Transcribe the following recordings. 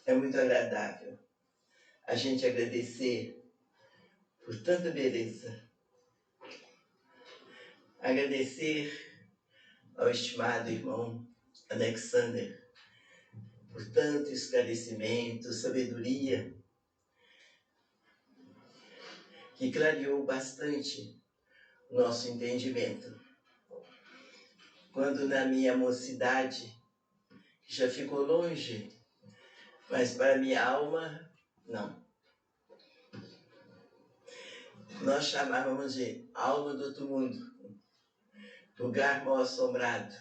É muito agradável a gente agradecer por tanta beleza. Agradecer ao estimado irmão Alexander por tanto esclarecimento, sabedoria, que clareou bastante o nosso entendimento. Quando na minha mocidade, que já ficou longe, mas para minha alma, não. Nós chamávamos de alma do outro mundo, lugar mal assombrado.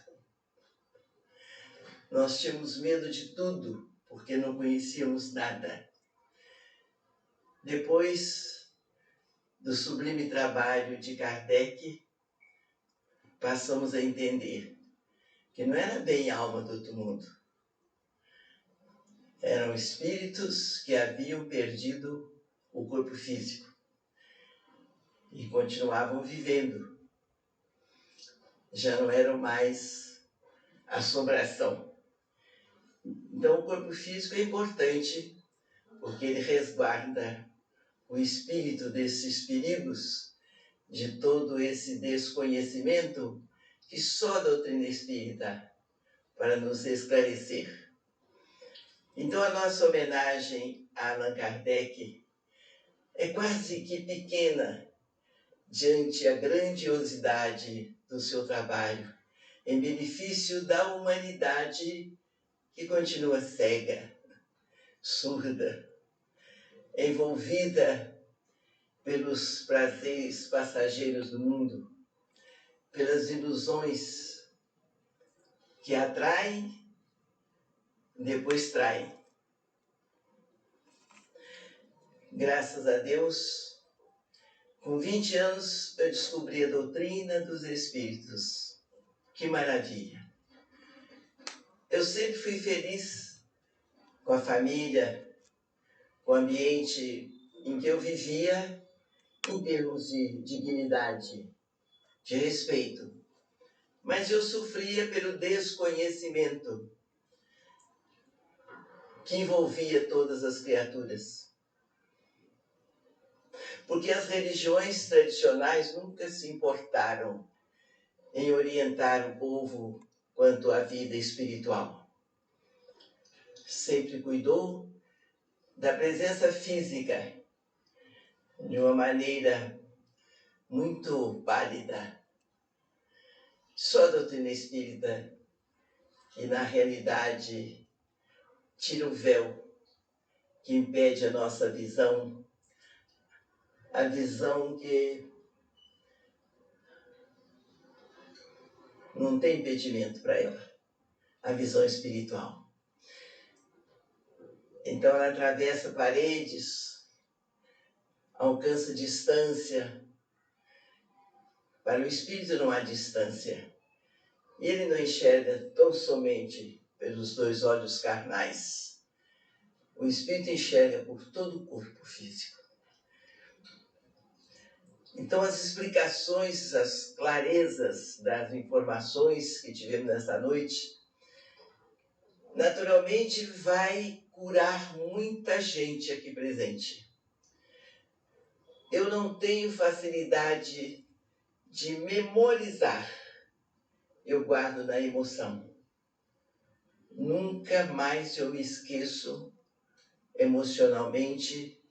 Nós tínhamos medo de tudo, porque não conhecíamos nada. Depois do sublime trabalho de Kardec, passamos a entender que não era bem a alma do outro mundo. Eram espíritos que haviam perdido o corpo físico e continuavam vivendo. Já não eram mais assombração. Então o corpo físico é importante porque ele resguarda o espírito desses perigos, de todo esse desconhecimento que só a doutrina espírita para nos esclarecer. Então a nossa homenagem a Allan Kardec é quase que pequena diante a grandiosidade do seu trabalho em benefício da humanidade que continua cega, surda, envolvida pelos prazeres passageiros do mundo, pelas ilusões que atraem e depois traem. Graças a Deus, com 20 anos eu descobri a doutrina dos Espíritos. Que maravilha! Eu sempre fui feliz com a família, com o ambiente em que eu vivia, em termos de dignidade, de respeito. Mas eu sofria pelo desconhecimento que envolvia todas as criaturas. Porque as religiões tradicionais nunca se importaram em orientar o povo quanto à vida espiritual. Sempre cuidou da presença física de uma maneira muito pálida. Só a doutrina espírita, que na realidade tira o véu que impede a nossa visão, a visão que não tem impedimento para ela, a visão espiritual. Então ela atravessa paredes, alcança distância. Para o espírito não há distância. E ele não enxerga tão somente pelos 2 olhos carnais. O espírito enxerga por todo o corpo físico. Então as explicações, as clarezas das informações que tivemos nessa noite, naturalmente vai curar muita gente aqui presente. Eu não tenho facilidade de memorizar, eu guardo na emoção. Nunca mais eu me esqueço emocionalmente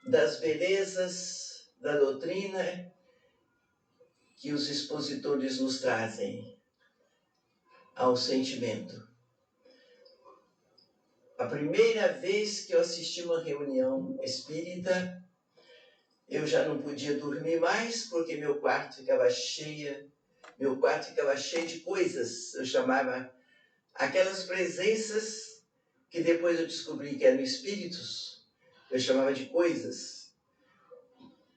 das belezas da doutrina que os expositores nos trazem ao sentimento. A primeira vez que eu assisti uma reunião espírita, eu já não podia dormir mais porque meu quarto ficava cheio de coisas. Eu chamava aquelas presenças que depois eu descobri que eram espíritos, eu chamava de coisas.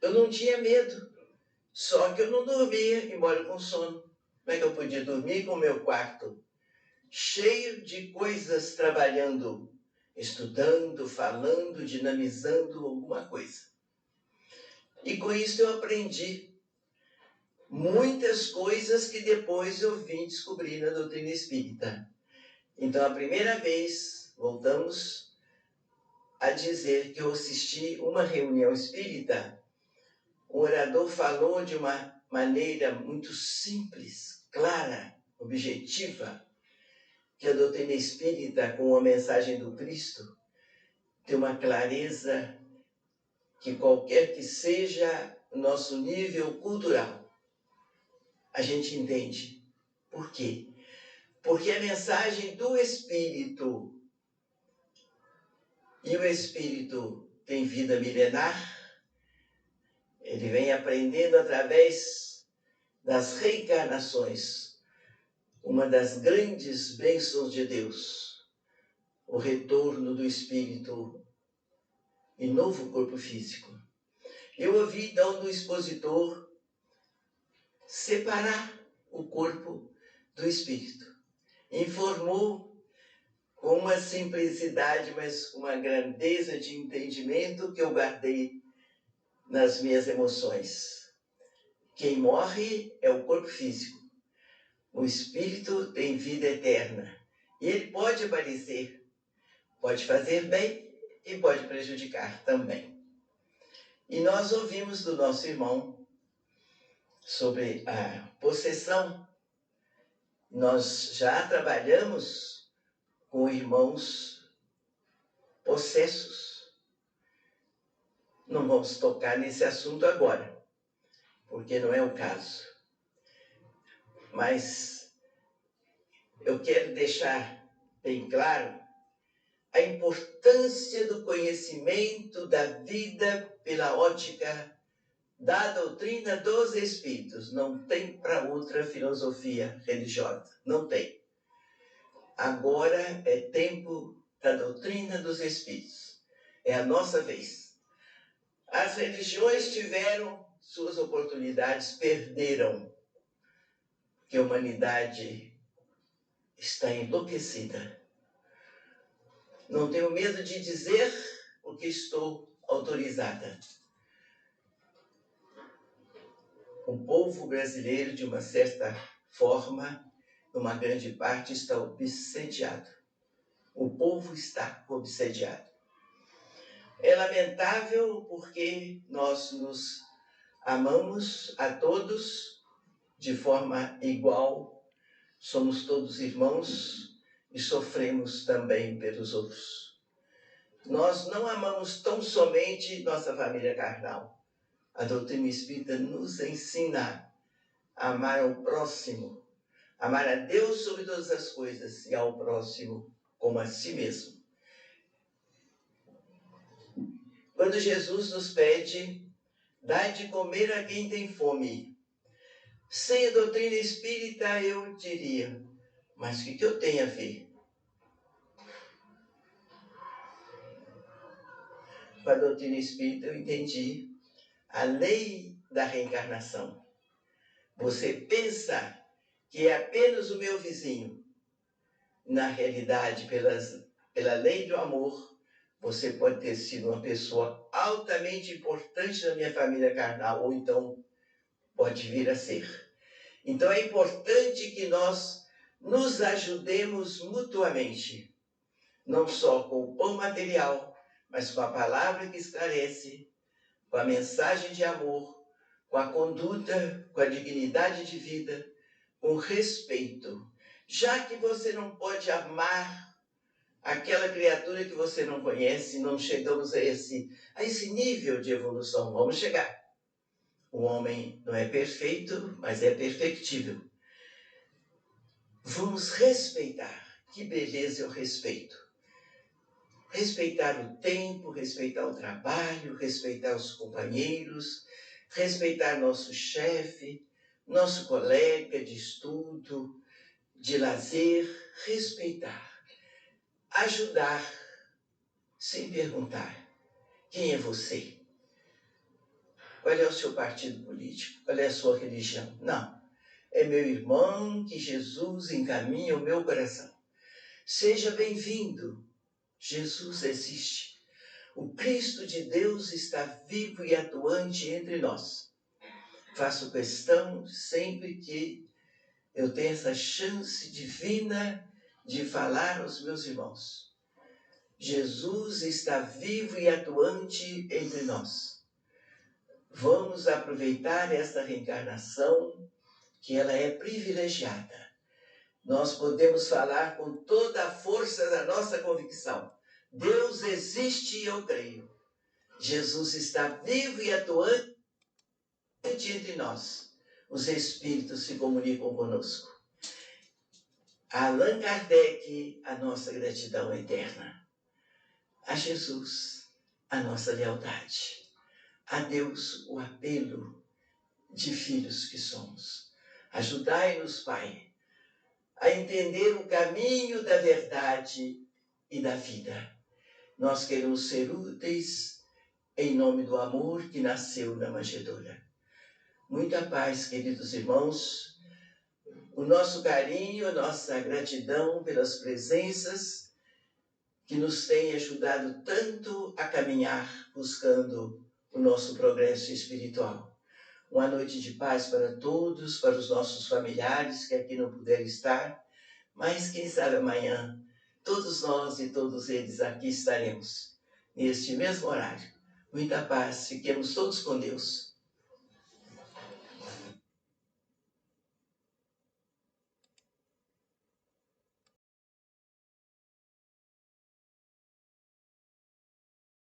Eu não tinha medo, só que eu não dormia, embora com sono. Como é que eu podia dormir com o meu quarto cheio de coisas trabalhando estudando, falando, dinamizando alguma coisa. E com isso eu aprendi muitas coisas que depois eu vim descobrir na doutrina espírita. Então, a primeira vez, voltamos a dizer que eu assisti uma reunião espírita, o orador falou de uma maneira muito simples, clara, objetiva, que a doutrina espírita, com a mensagem do Cristo, tem uma clareza que qualquer que seja o nosso nível cultural, a gente entende. Por quê? Porque a mensagem do Espírito, e o Espírito tem vida milenar, ele vem aprendendo através das reencarnações, uma das grandes bênçãos de Deus, o retorno do Espírito em novo corpo físico. Eu ouvi então do expositor separar o corpo do Espírito. Informou com uma simplicidade, mas com uma grandeza de entendimento que eu guardei nas minhas emoções. Quem morre é o corpo físico. O Espírito tem vida eterna. E ele pode aparecer, pode fazer bem e pode prejudicar também. E nós ouvimos do nosso irmão sobre a possessão. Nós já trabalhamos com irmãos possessos. Não vamos tocar nesse assunto agora, porque não é o caso. Mas eu quero deixar bem claro a importância do conhecimento da vida pela ótica da doutrina dos Espíritos. Não tem para outra filosofia religiosa. Não tem. Agora é tempo da doutrina dos Espíritos. É a nossa vez. As religiões tiveram suas oportunidades, perderam. Que a humanidade está enlouquecida. Não tenho medo de dizer o que estou autorizada. O povo brasileiro, de uma certa forma, numa grande parte, está obsediado. O povo está obsediado. É lamentável porque nós nos amamos a todos de forma igual, somos todos irmãos e sofremos também pelos outros. Nós não amamos tão somente nossa família carnal. A doutrina espírita nos ensina a amar ao próximo, amar a Deus sobre todas as coisas e ao próximo como a si mesmo. Quando Jesus nos pede, dai de comer a quem tem fome. Sem a doutrina espírita eu diria, mas o que eu tenho a ver? Com a doutrina espírita eu entendi a lei da reencarnação. Você pensa que é apenas o meu vizinho. Na realidade, pela lei do amor, você pode ter sido uma pessoa altamente importante na minha família carnal, ou então pode vir a ser. Então é importante que nós nos ajudemos mutuamente, não só com o pão material, mas com a palavra que esclarece, com a mensagem de amor, com a conduta, com a dignidade de vida, com respeito. Já que você não pode amar aquela criatura que você não conhece, não chegamos a esse nível de evolução, vamos chegar. O homem não é perfeito, mas é perfectível. Vamos respeitar. Que beleza é o respeito. Respeitar o tempo, respeitar o trabalho, respeitar os companheiros, respeitar nosso chefe, nosso colega de estudo, de lazer, respeitar. Ajudar, sem perguntar, quem é você? Qual é o seu partido político? Qual é a sua religião? Não. É meu irmão que Jesus encaminha o meu coração. Seja bem-vindo. Jesus existe. O Cristo de Deus está vivo e atuante entre nós. Faço questão, sempre que eu tenho essa chance divina de falar aos meus irmãos. Jesus está vivo e atuante entre nós. Vamos aproveitar esta reencarnação, que ela é privilegiada. Nós podemos falar com toda a força da nossa convicção. Deus existe e eu creio. Jesus está vivo e atuante entre nós. Os Espíritos se comunicam conosco. A Allan Kardec, a nossa gratidão eterna. A Jesus, a nossa lealdade. A Deus, o apelo de filhos que somos. Ajudai-nos, Pai, a entender o caminho da verdade e da vida. Nós queremos ser úteis em nome do amor que nasceu na manjedoura. Muita paz, queridos irmãos. O nosso carinho, a nossa gratidão pelas presenças que nos têm ajudado tanto a caminhar buscando o nosso progresso espiritual. Uma noite de paz para todos, para os nossos familiares que aqui não puderam estar, mas quem sabe amanhã todos nós e todos eles aqui estaremos, neste mesmo horário. Muita paz, fiquemos todos com Deus.